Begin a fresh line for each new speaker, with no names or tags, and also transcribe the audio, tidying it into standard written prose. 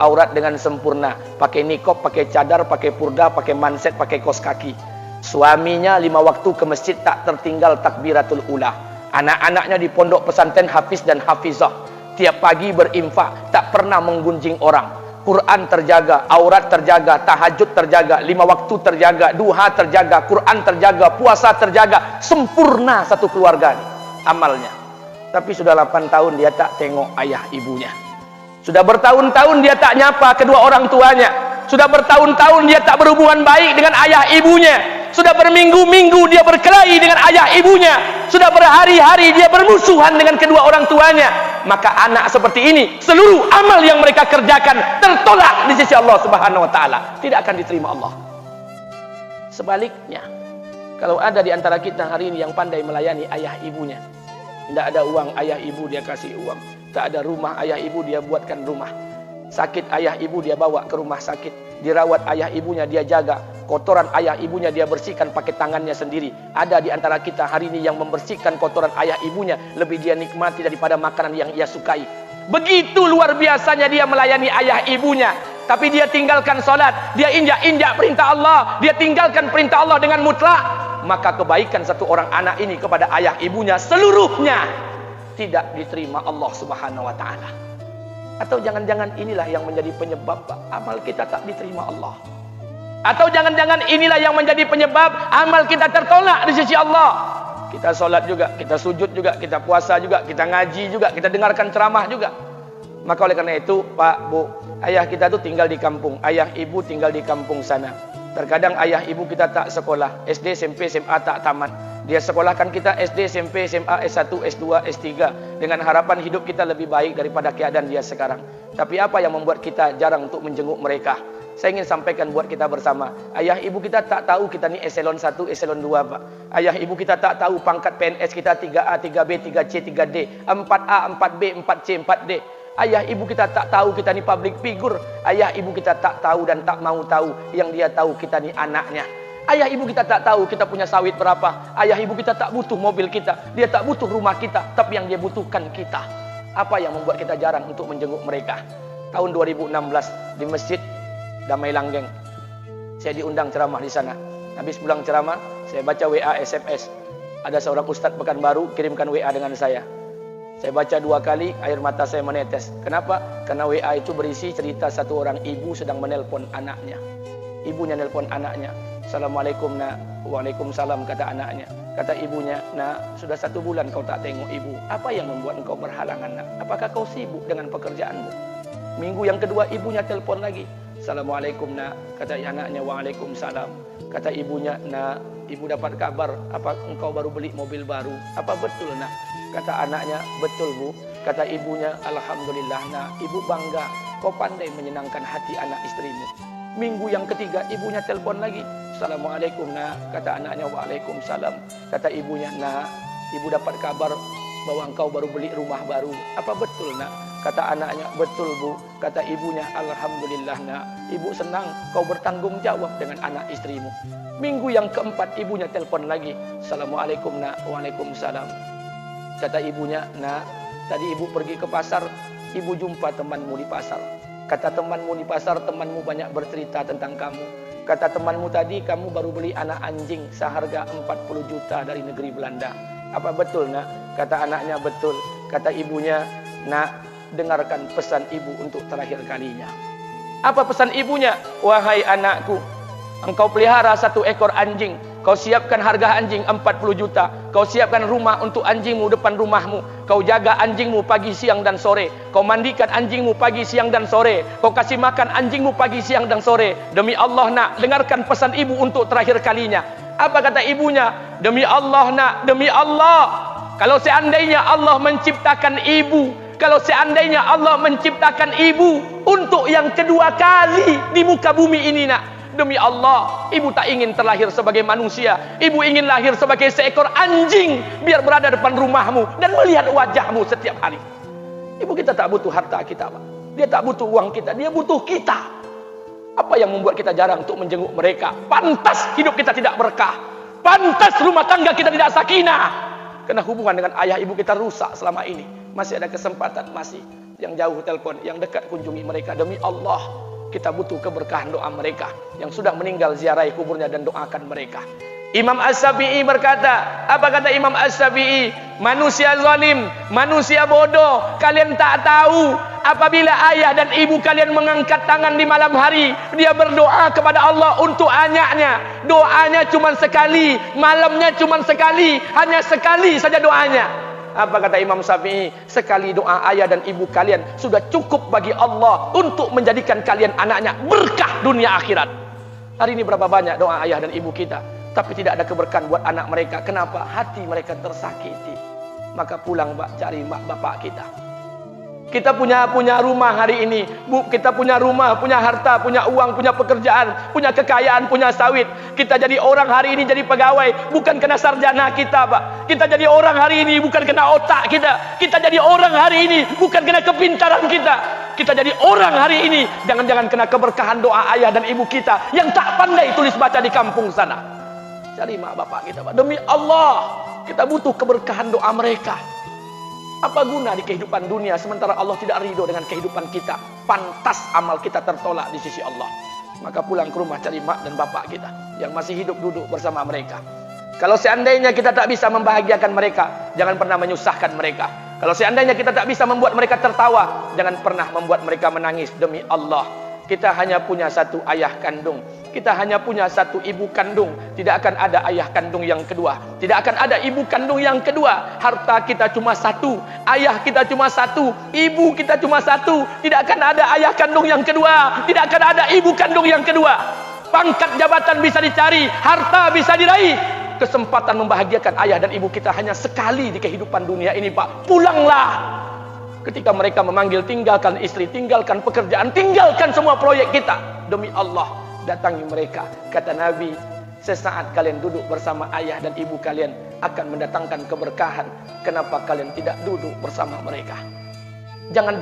aurat dengan sempurna, pakai nikob, pakai cadar, pakai purda, pakai manset, pakai kos kaki. Suaminya 5 waktu ke masjid tak tertinggal takbiratul ula. Anak-anaknya di pondok pesantren hafiz dan hafizah. Tiap pagi berinfak, tak pernah menggunjing orang. Quran terjaga, aurat terjaga, tahajud terjaga, 5 waktu terjaga, duha terjaga, Quran terjaga, puasa terjaga. Sempurna satu keluarga nih, amalnya. Tapi sudah 8 tahun dia tak tengok ayah ibunya. Sudah bertahun-tahun dia tak nyapa kedua orang tuanya. Sudah bertahun-tahun dia tak berhubungan baik dengan ayah ibunya. Sudah berminggu-minggu dia berkelahi dengan ayah ibunya. Sudah berhari-hari dia bermusuhan dengan kedua orang tuanya. Maka anak seperti ini, seluruh amal yang mereka kerjakan tertolak di sisi Allah Subhanahu wa taala, tidak akan diterima Allah. Sebaliknya, kalau ada di antara kita hari ini yang pandai melayani ayah ibunya, tidak ada uang, ayah ibu dia kasih uang. Tak ada rumah, ayah ibu dia buatkan rumah. Sakit ayah ibu dia bawa ke rumah sakit. Dirawat ayah ibunya dia jaga. Kotoran ayah ibunya dia bersihkan pakai tangannya sendiri. Ada di antara kita hari ini yang membersihkan kotoran ayah ibunya lebih dia nikmati daripada makanan yang ia sukai. Begitu luar biasanya dia melayani ayah ibunya. Tapi dia tinggalkan solat, dia injak-injak perintah Allah, dia tinggalkan perintah Allah dengan mutlak. Maka kebaikan satu orang anak ini kepada ayah ibunya seluruhnya tidak diterima Allah Subhanahu wa taala. Atau jangan-jangan inilah yang menjadi penyebab amal kita tak diterima Allah. Atau jangan-jangan inilah yang menjadi penyebab amal kita tertolak di sisi Allah. Kita solat juga, kita sujud juga, kita puasa juga, kita ngaji juga, kita dengarkan ceramah juga. Maka oleh karena itu, Pak, Bu, ayah kita tuh tinggal di kampung, ayah ibu tinggal di kampung sana. Terkadang ayah ibu kita tak sekolah, SD, SMP, SMA tak tamat. Dia sekolahkan kita SD, SMP, SMA, S1, S2, S3 dengan harapan hidup kita lebih baik daripada keadaan dia sekarang. Tapi apa yang membuat kita jarang untuk menjenguk mereka? Saya ingin sampaikan buat kita bersama. Ayah ibu kita tak tahu kita ni eselon 1, eselon 2, Pak. Ayah ibu kita tak tahu pangkat PNS kita 3A, 3B, 3C, 3D, 4A, 4B, 4C, 4D. Ayah ibu kita tak tahu kita ni public figure. Ayah ibu kita tak tahu dan tak mau tahu. Yang dia tahu kita ni anaknya. Ayah ibu kita tak tahu kita punya sawit berapa. Ayah ibu kita tak butuh mobil kita. Dia tak butuh rumah kita. Tapi yang dia butuhkan kita. Apa yang membuat kita jarang untuk menjenguk mereka? Tahun 2016 di Masjid Damai Langgeng, saya diundang ceramah di sana. Habis pulang ceramah, saya baca WA SMS. Ada seorang ustadz Pekanbaru kirimkan WA dengan saya. Saya baca 2 kali, air mata saya menetes. Kenapa? Karena WA itu berisi cerita satu orang ibu sedang menelpon anaknya. Ibunya nelpon anaknya. Assalamualaikum nak. Waalaikumsalam kata anaknya. Kata ibunya, nak, sudah 1 bulan kau tak tengok ibu. Apa yang membuat engkau berhalangan nak? Apakah kau sibuk dengan pekerjaanmu? Minggu yang kedua ibunya telpon lagi. Assalamualaikum nak. Kata anaknya, waalaikumsalam. Kata ibunya, nak, ibu dapat kabar apa engkau baru beli mobil baru. Apa betul nak? Kata anaknya, betul bu. Kata ibunya, alhamdulillah nak, ibu bangga. Kau pandai menyenangkan hati anak istrimu. Minggu yang ketiga ibunya telpon lagi. Assalamualaikum nak. Kata anaknya, waalaikumsalam. Kata ibunya, nak, ibu dapat kabar bahwa engkau baru beli rumah baru. Apa betul nak? Kata anaknya, betul bu. Kata ibunya, alhamdulillah nak, ibu senang kau bertanggung jawab dengan anak istrimu. Minggu yang keempat ibunya telpon lagi. Assalamualaikum nak. Waalaikumsalam. Kata ibunya, nak, tadi ibu pergi ke pasar, ibu jumpa temanmu di pasar. Kata temanmu di pasar, temanmu banyak bercerita tentang kamu. Kata temanmu tadi, kamu baru beli anak anjing seharga 40 juta dari negeri Belanda. Apa betul nak? Kata anaknya, betul. Kata ibunya, nak, dengarkan pesan ibu untuk terakhir kalinya. Apa pesan ibunya? Wahai anakku, engkau pelihara 1 ekor anjing. Kau siapkan harga anjing 40 juta. Kau siapkan rumah untuk anjingmu depan rumahmu. Kau jaga anjingmu pagi, siang dan sore. Kau mandikan anjingmu pagi, siang dan sore. Kau kasih makan anjingmu pagi, siang dan sore. Demi Allah nak, dengarkan pesan ibu untuk terakhir kalinya. Apa kata ibunya? Demi Allah nak, demi Allah. Kalau seandainya Allah menciptakan ibu, kalau seandainya Allah menciptakan ibu untuk yang kedua kali di muka bumi ini nak, demi Allah, ibu tak ingin terlahir sebagai manusia. Ibu ingin lahir sebagai seekor anjing, biar berada depan rumahmu dan melihat wajahmu setiap hari. Ibu kita tak butuh harta kita, Pak. Dia tak butuh uang kita, dia butuh kita. Apa yang membuat kita jarang untuk menjenguk mereka? Pantas hidup kita tidak berkah. Pantas rumah tangga kita tidak sakinah. Karena hubungan dengan ayah ibu kita rusak selama ini. Masih ada kesempatan, masih. Yang jauh telepon, yang dekat kunjungi mereka. Demi Allah, kita butuh keberkahan doa mereka. Yang sudah meninggal, ziarahi kuburnya dan doakan mereka. Imam As-Syafi'i berkata, apa kata Imam As-Syafi'i? Manusia zalim, manusia bodoh, kalian tak tahu apabila ayah dan ibu kalian mengangkat tangan di malam hari, dia berdoa kepada Allah untuk anaknya. Doanya cuma sekali, malamnya cuma sekali, hanya sekali saja doanya. Apa kata Imam Syafi'i? Sekali doa ayah dan ibu kalian sudah cukup bagi Allah untuk menjadikan kalian anaknya berkah dunia akhirat. Hari ini berapa banyak doa ayah dan ibu kita, tapi tidak ada keberkahan buat anak mereka. Kenapa? Hati mereka tersakiti. Maka pulang cari mak bapak kita. Kita punya rumah hari ini, Bu, kita punya rumah, punya harta, punya uang, punya pekerjaan, punya kekayaan, punya sawit. Kita jadi orang hari ini jadi pegawai, bukan kena sarjana kita, Pak. Kita jadi orang hari ini bukan kena otak kita. Kita jadi orang hari ini bukan kena kepintaran kita. Kita jadi orang hari ini jangan-jangan kena keberkahan doa ayah dan ibu kita yang tak pandai tulis baca di kampung sana. Cari mak bapak kita, Pak. Demi Allah, kita butuh keberkahan doa mereka. Apa guna di kehidupan dunia sementara Allah tidak ridho dengan kehidupan kita? Pantas amal kita tertolak di sisi Allah. Maka pulang ke rumah cari mak dan bapak kita yang masih hidup, duduk bersama mereka. Kalau seandainya kita tak bisa membahagiakan mereka, jangan pernah menyusahkan mereka. Kalau seandainya kita tak bisa membuat mereka tertawa, jangan pernah membuat mereka menangis. Demi Allah, kita hanya punya satu ayah kandung. Kita hanya punya satu ibu kandung. Tidak akan ada ayah kandung yang kedua. Tidak akan ada ibu kandung yang kedua. Harta kita cuma satu, ayah kita cuma satu, ibu kita cuma satu. Tidak akan ada ayah kandung yang kedua. Tidak akan ada ibu kandung yang kedua. Pangkat jabatan bisa dicari, harta bisa diraih. Kesempatan membahagiakan ayah dan ibu kita hanya sekali di kehidupan dunia ini, Pak. Pulanglah. Ketika mereka memanggil, tinggalkan istri, tinggalkan pekerjaan, tinggalkan semua proyek kita. Demi Allah, datangi mereka. Kata Nabi, sesaat kalian duduk bersama ayah dan ibu kalian akan mendatangkan keberkahan. Kenapa kalian tidak duduk bersama mereka? Jangan